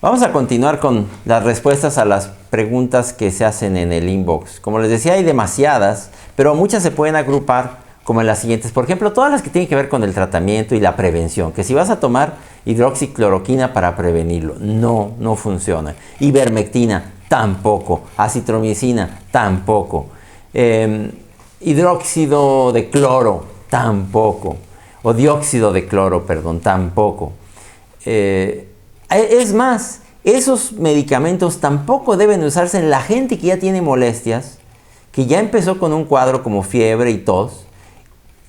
Vamos a continuar con las respuestas a las preguntas que se hacen en el inbox. Como les decía, hay demasiadas, pero muchas se pueden agrupar como en las siguientes. Por ejemplo, todas las que tienen que ver con el tratamiento y la prevención. Que si vas a tomar hidroxicloroquina para prevenirlo, no funciona. Ivermectina, tampoco. Acitromicina, tampoco. Hidróxido de cloro, tampoco. O dióxido de cloro, perdón, tampoco. Es más, esos medicamentos tampoco deben usarse en la gente que ya tiene molestias, que ya empezó con un cuadro como fiebre y tos,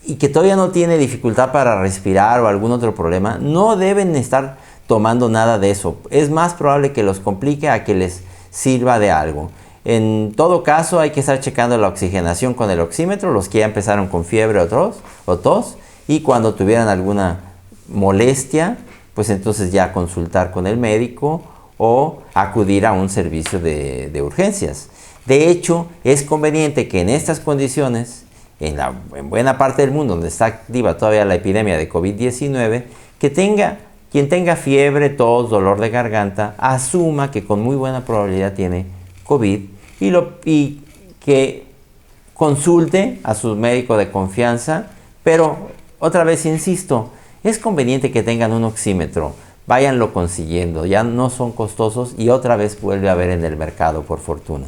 y que todavía no tiene dificultad para respirar o algún otro problema. No deben estar tomando nada de eso. Es más probable que los complique a que les sirva de algo. En todo caso, hay que estar checando la oxigenación con el oxímetro, los que ya empezaron con fiebre o tos, y cuando tuvieran alguna molestia, pues entonces ya consultar con el médico o acudir a un servicio de urgencias. De hecho, es conveniente que en estas condiciones, en buena parte del mundo donde está activa todavía la epidemia de COVID-19, quien tenga fiebre, tos, dolor de garganta, asuma que con muy buena probabilidad tiene COVID y que consulte a su médico de confianza, pero otra vez insisto, es conveniente que tengan un oxímetro, váyanlo consiguiendo, ya no son costosos y otra vez vuelve a haber en el mercado, por fortuna.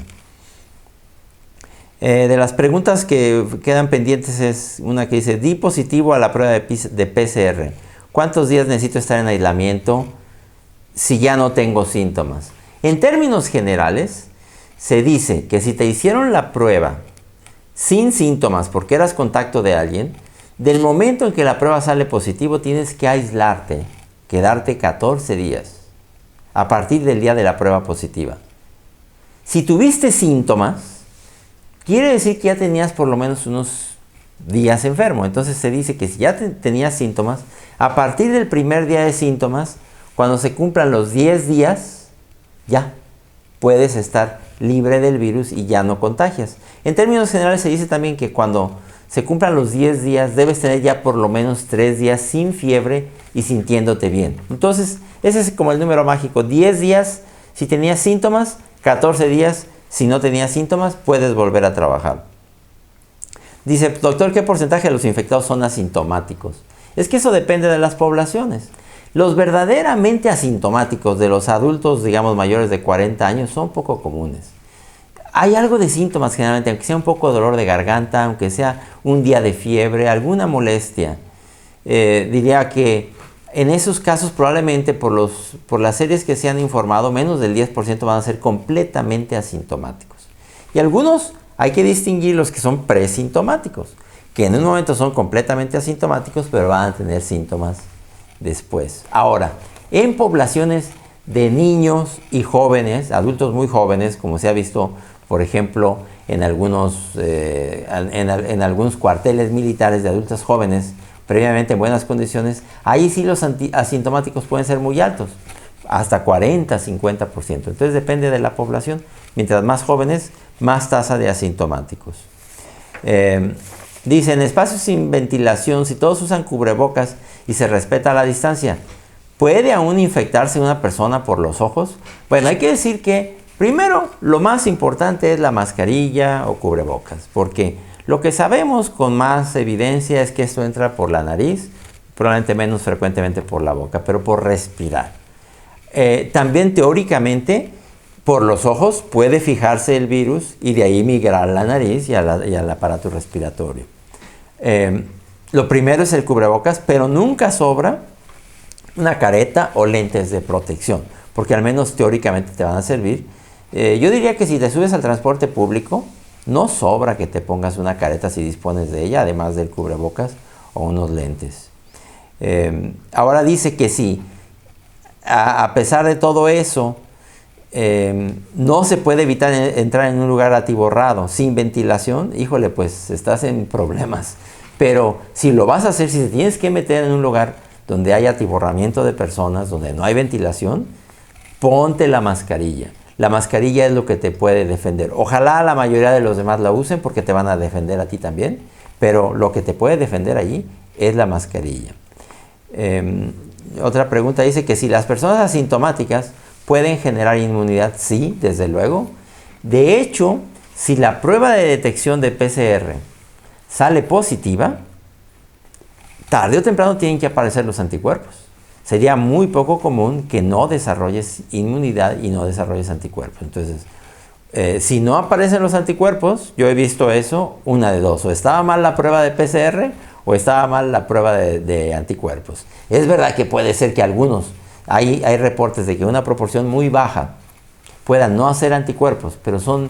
De las preguntas que quedan pendientes es una que dice, di positivo a la prueba de PCR. ¿Cuántos días necesito estar en aislamiento si ya no tengo síntomas? En términos generales, se dice que si te hicieron la prueba sin síntomas porque eras contacto de alguien, del momento en que la prueba sale positivo tienes que aislarte, quedarte 14 días a partir del día de la prueba positiva. Si tuviste síntomas, quiere decir que ya tenías por lo menos unos días enfermo. Entonces se dice que si ya tenías síntomas, a partir del primer día de síntomas, cuando se cumplan los 10 días, ya puedes estar libre del virus y ya no contagias. En términos generales se dice también que cuando se cumplan los 10 días, debes tener ya por lo menos 3 días sin fiebre y sintiéndote bien. Entonces, ese es como el número mágico. 10 días si tenías síntomas, 14 días si no tenías síntomas, puedes volver a trabajar. Dice, doctor, ¿qué porcentaje de los infectados son asintomáticos? Es que eso depende de las poblaciones. Los verdaderamente asintomáticos de los adultos, digamos, mayores de 40 años, son poco comunes. Hay algo de síntomas generalmente, aunque sea un poco de dolor de garganta, aunque sea un día de fiebre, alguna molestia. Diría que en esos casos probablemente por las series que se han informado, menos del 10% van a ser completamente asintomáticos. Y algunos hay que distinguir los que son presintomáticos, que en un momento son completamente asintomáticos, pero van a tener síntomas después. Ahora, en poblaciones de niños y jóvenes, adultos muy jóvenes, como se ha visto, por ejemplo, en algunos cuarteles militares de adultos jóvenes, previamente en buenas condiciones, ahí sí los asintomáticos pueden ser muy altos, hasta 40-50%. Entonces depende de la población. Mientras más jóvenes, más tasa de asintomáticos. Dice, en espacios sin ventilación, si todos usan cubrebocas y se respeta la distancia, ¿puede aún infectarse una persona por los ojos? Bueno, hay que decir que primero, lo más importante es la mascarilla o cubrebocas, porque lo que sabemos con más evidencia es que esto entra por la nariz, probablemente menos frecuentemente por la boca, pero por respirar. También teóricamente, por los ojos puede fijarse el virus y de ahí migrar a la nariz y al aparato respiratorio. Lo primero es el cubrebocas, pero nunca sobra una careta o lentes de protección, porque al menos teóricamente te van a servir. Yo diría que si te subes al transporte público, no sobra que te pongas una careta si dispones de ella, además del cubrebocas o unos lentes. Ahora dice que si, a pesar de todo eso, no se puede evitar entrar en un lugar atiborrado, sin ventilación, híjole, pues estás en problemas. Pero si lo vas a hacer, si te tienes que meter en un lugar donde hay atiborramiento de personas, donde no hay ventilación, ponte la mascarilla. La mascarilla es lo que te puede defender. Ojalá la mayoría de los demás la usen porque te van a defender a ti también, pero lo que te puede defender allí es la mascarilla. Otra pregunta dice que si las personas asintomáticas ¿Pueden generar inmunidad? Sí, desde luego. De hecho, si la prueba de detección de PCR sale positiva, tarde o temprano tienen que aparecer los anticuerpos. Sería muy poco común que no desarrolles inmunidad y no desarrolles anticuerpos. Entonces, si no aparecen los anticuerpos, yo he visto eso, una de dos. O estaba mal la prueba de PCR o estaba mal la prueba de anticuerpos. Es verdad que puede ser que algunos, hay reportes de que una proporción muy baja puedan no hacer anticuerpos, pero son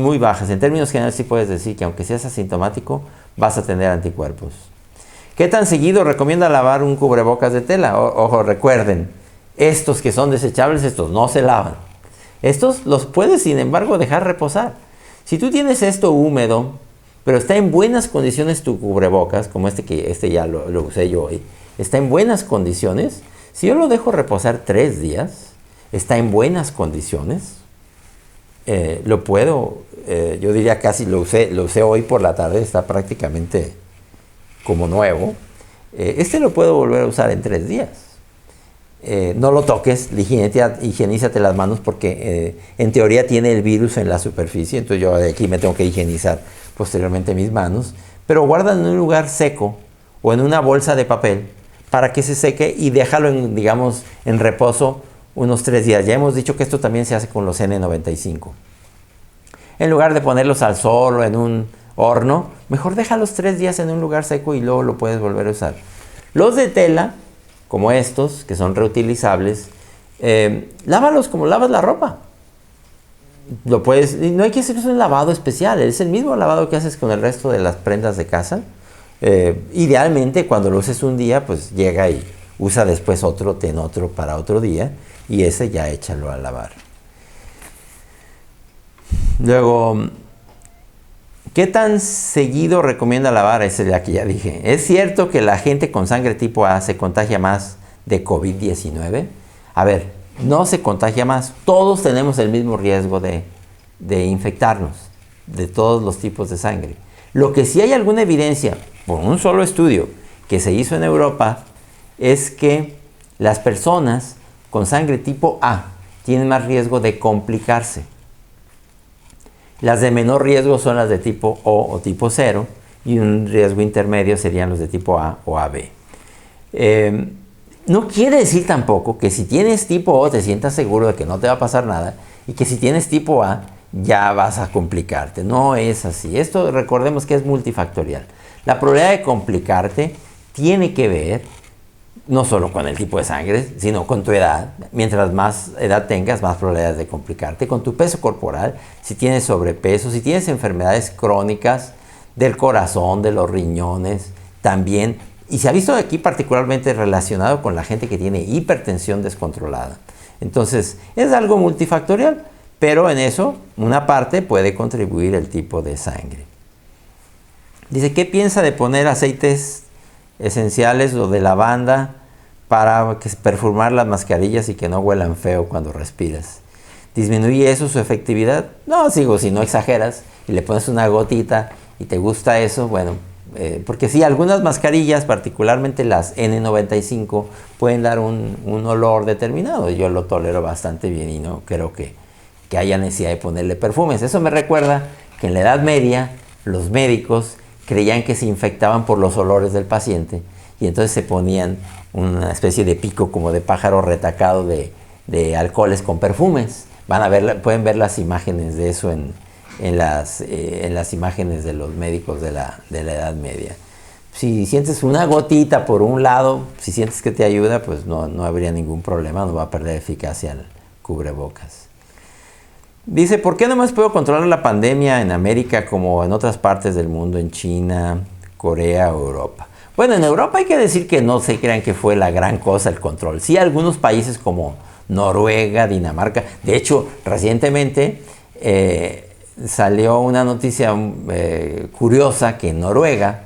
muy bajas. En términos generales sí puedes decir que aunque seas asintomático, vas a tener anticuerpos. ¿Qué tan seguido recomienda lavar un cubrebocas de tela? Ojo, recuerden, estos que son desechables, estos no se lavan. Estos los puedes, sin embargo, dejar reposar. Si tú tienes esto húmedo, pero está en buenas condiciones tu cubrebocas, como este ya lo usé yo hoy, está en buenas condiciones, si yo lo dejo reposar 3 días, está en buenas condiciones, lo puedo, yo diría casi lo usé hoy por la tarde, está prácticamente como nuevo. Lo puedo volver a usar en 3 días. No lo toques, higienízate las manos porque en teoría tiene el virus en la superficie, entonces yo de aquí me tengo que higienizar posteriormente mis manos, pero guárdalo en un lugar seco o en una bolsa de papel para que se seque y déjalo en reposo unos 3 días. Ya hemos dicho que esto también se hace con los N95. En lugar de ponerlos al sol o en un horno, mejor déjalos 3 días en un lugar seco y luego lo puedes volver a usar. Los de tela, como estos, que son reutilizables, lávalos como lavas la ropa. No hay que hacer un lavado especial, es el mismo lavado que haces con el resto de las prendas de casa. Idealmente, cuando lo uses un día, pues llega y usa después otro para otro día, y ese ya échalo a lavar. Luego, ¿qué tan seguido recomienda lavar? Ese ya que ya dije. ¿Es cierto que la gente con sangre tipo A se contagia más de COVID-19? A ver, no se contagia más. Todos tenemos el mismo riesgo de infectarnos, de todos los tipos de sangre. Lo que sí hay alguna evidencia, por un solo estudio que se hizo en Europa, es que las personas con sangre tipo A tienen más riesgo de complicarse. Las de menor riesgo son las de tipo O tipo 0 y un riesgo intermedio serían los de tipo A o AB. No quiere decir tampoco que si tienes tipo O te sientas seguro de que no te va a pasar nada y que si tienes tipo A ya vas a complicarte. No es así. Esto recordemos que es multifactorial. La probabilidad de complicarte tiene que ver no solo con el tipo de sangre, sino con tu edad. Mientras más edad tengas, más probabilidades de complicarte. Con tu peso corporal, si tienes sobrepeso, si tienes enfermedades crónicas del corazón, de los riñones, también. Y se ha visto aquí particularmente relacionado con la gente que tiene hipertensión descontrolada. Entonces, es algo multifactorial, pero en eso una parte puede contribuir el tipo de sangre. Dice, ¿qué piensa de poner aceites esenciales o de lavanda para perfumar las mascarillas y que no huelan feo cuando respiras? ¿Disminuye eso su efectividad? No, si no exageras y le pones una gotita y te gusta eso, bueno, porque sí, algunas mascarillas, particularmente las N95, pueden dar un olor determinado. Yo lo tolero bastante bien y no creo que haya necesidad de ponerle perfumes. Eso me recuerda que en la Edad Media los médicos creían que se infectaban por los olores del paciente y entonces se ponían una especie de pico como de pájaro retacado de alcoholes con perfumes. Pueden ver las imágenes de eso en las imágenes de los médicos de la Edad Media. Si sientes una gotita por un lado, si sientes que te ayuda, pues no habría ningún problema, no va a perder eficacia el cubrebocas. Dice, ¿por qué no más puedo controlar la pandemia en América como en otras partes del mundo, en China, Corea o Europa? Bueno, en Europa hay que decir que no se crean que fue la gran cosa el control. Sí, algunos países como Noruega, Dinamarca. De hecho, recientemente salió una noticia curiosa que en Noruega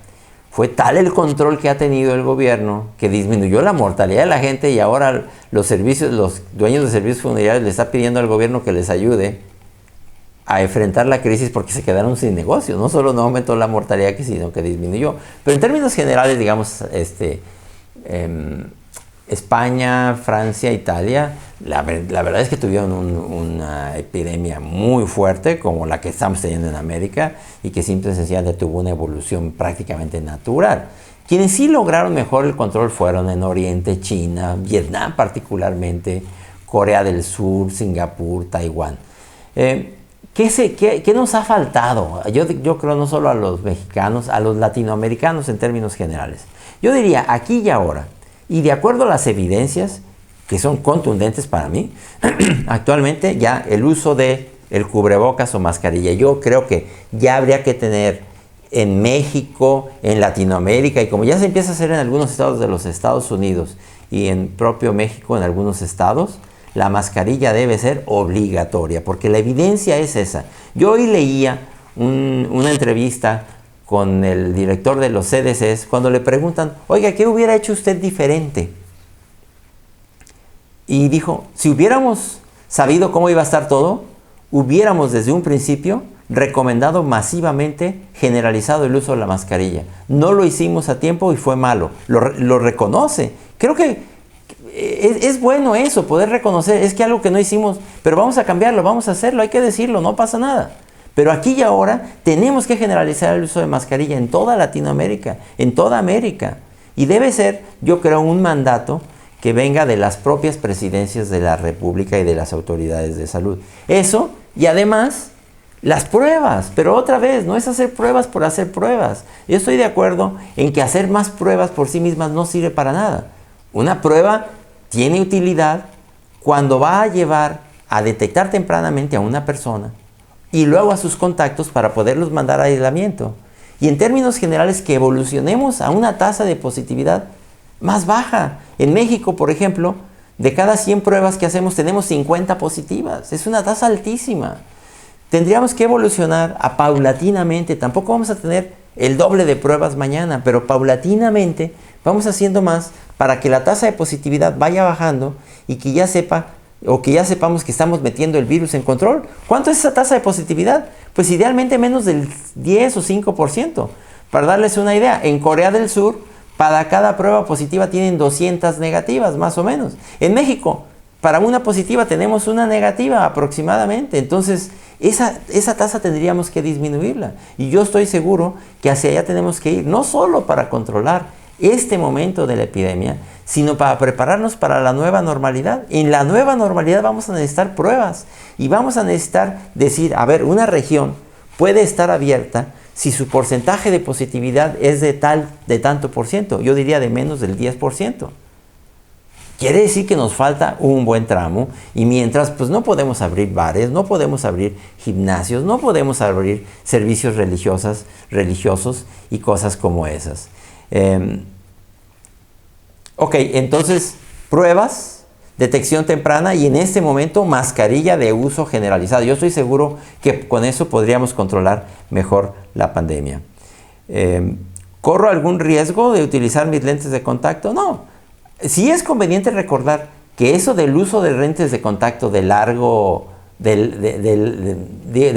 fue tal el control que ha tenido el gobierno que disminuyó la mortalidad de la gente y ahora los dueños de servicios funerarios le están pidiendo al gobierno que les ayude a enfrentar la crisis porque se quedaron sin negocio. No solo no aumentó la mortalidad, sino que disminuyó. Pero en términos generales, digamos, España, Francia, Italia, la verdad es que tuvieron una epidemia muy fuerte como la que estamos teniendo en América y que simple y sencillamente tuvo una evolución prácticamente natural. Quienes sí lograron mejor el control fueron en Oriente, China, Vietnam particularmente, Corea del Sur, Singapur, Taiwán. ¿Qué nos ha faltado? Yo creo no solo a los mexicanos, a los latinoamericanos en términos generales. Yo diría aquí y ahora, y de acuerdo a las evidencias, que son contundentes para mí, actualmente ya el uso de el cubrebocas o mascarilla, yo creo que ya habría que tener en México, en Latinoamérica, y como ya se empieza a hacer en algunos estados de los Estados Unidos y en propio México en algunos estados, la mascarilla debe ser obligatoria, porque la evidencia es esa. Yo hoy leía una entrevista con el director de los CDCs cuando le preguntan, oiga, ¿qué hubiera hecho usted diferente? Y dijo, si hubiéramos sabido cómo iba a estar todo, hubiéramos desde un principio recomendado masivamente, generalizado el uso de la mascarilla. No lo hicimos a tiempo y fue malo. Lo reconoce. Creo que es bueno eso, poder reconocer, es que algo que no hicimos, pero vamos a cambiarlo, vamos a hacerlo, hay que decirlo, no pasa nada. Pero aquí y ahora tenemos que generalizar el uso de mascarilla en toda Latinoamérica, en toda América. Y debe ser, yo creo, un mandato que venga de las propias presidencias de la República y de las autoridades de salud. Eso, y además, las pruebas. Pero otra vez, no es hacer pruebas por hacer pruebas. Yo estoy de acuerdo en que hacer más pruebas por sí mismas no sirve para nada. Una prueba tiene utilidad cuando va a llevar a detectar tempranamente a una persona y luego a sus contactos para poderlos mandar a aislamiento. Y en términos generales que evolucionemos a una tasa de positividad más baja. En México, por ejemplo, de cada 100 pruebas que hacemos tenemos 50 positivas. Es una tasa altísima. Tendríamos que evolucionar paulatinamente. Tampoco vamos a tener el doble de pruebas mañana, pero paulatinamente vamos haciendo más para que la tasa de positividad vaya bajando y que ya sepamos que estamos metiendo el virus en control. ¿Cuánto es esa tasa de positividad? Pues idealmente menos del 10 o 5%. Para darles una idea, en Corea del Sur, para cada prueba positiva tienen 200 negativas, más o menos. En México, para una positiva tenemos una negativa aproximadamente. Entonces, esa tasa tendríamos que disminuirla. Y yo estoy seguro que hacia allá tenemos que ir, no solo para controlar este momento de la epidemia, sino para prepararnos para la nueva normalidad. En la nueva normalidad vamos a necesitar pruebas y vamos a necesitar decir, a ver, una región puede estar abierta si su porcentaje de positividad es de tanto por ciento. Yo diría de menos del 10%. Quiere decir que nos falta un buen tramo y mientras pues no podemos abrir bares, no podemos abrir gimnasios, no podemos abrir servicios religiosos y cosas como esas. Ok, entonces pruebas, detección temprana y en este momento mascarilla de uso generalizado. Yo estoy seguro que con eso podríamos controlar mejor la pandemia. ¿Corro algún riesgo de utilizar mis lentes de contacto? No. Sí es conveniente recordar que eso del uso de lentes de contacto de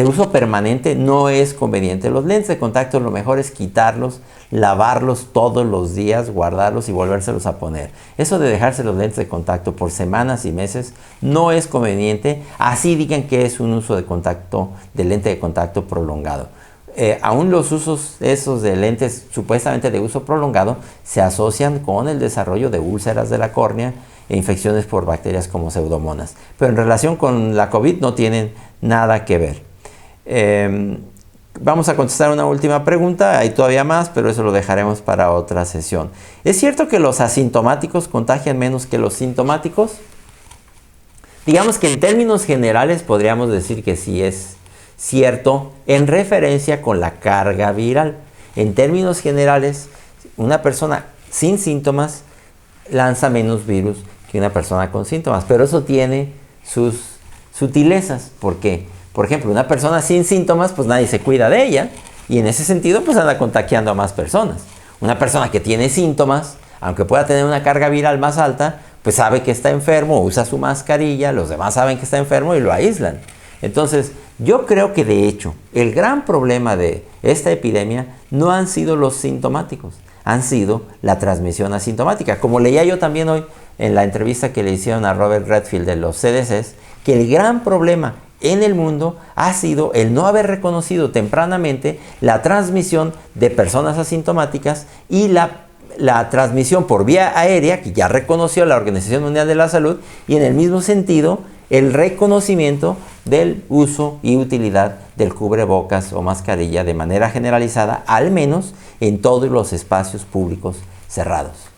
uso permanente no es conveniente. Los lentes de contacto lo mejor es quitarlos, lavarlos todos los días, guardarlos y volvérselos a poner. Eso de dejarse los lentes de contacto por semanas y meses no es conveniente. Así digan que es un uso de lente de contacto prolongado. Aún los usos esos de lentes supuestamente de uso prolongado se asocian con el desarrollo de úlceras de la córnea e infecciones por bacterias como Pseudomonas. Pero en relación con la COVID no tienen nada que ver. Vamos a contestar una última pregunta, hay todavía más, pero eso lo dejaremos para otra sesión. ¿Es cierto que los asintomáticos contagian menos que los sintomáticos? Digamos que en términos generales podríamos decir que sí es cierto en referencia con la carga viral. En términos generales, una persona sin síntomas lanza menos virus que una persona con síntomas, pero eso tiene sus sutilezas. ¿Por qué? Por ejemplo, una persona sin síntomas, pues nadie se cuida de ella y en ese sentido pues anda contagiando a más personas. Una persona que tiene síntomas, aunque pueda tener una carga viral más alta, pues sabe que está enfermo, usa su mascarilla, los demás saben que está enfermo y lo aíslan. Entonces, yo creo que de hecho, el gran problema de esta epidemia no han sido los sintomáticos, han sido la transmisión asintomática. Como leía yo también hoy, en la entrevista que le hicieron a Robert Redfield de los CDCs, que el gran problema en el mundo ha sido el no haber reconocido tempranamente la transmisión de personas asintomáticas y la transmisión por vía aérea, que ya reconoció la Organización Mundial de la Salud, y en el mismo sentido el reconocimiento del uso y utilidad del cubrebocas o mascarilla de manera generalizada, al menos en todos los espacios públicos cerrados.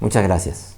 Muchas gracias.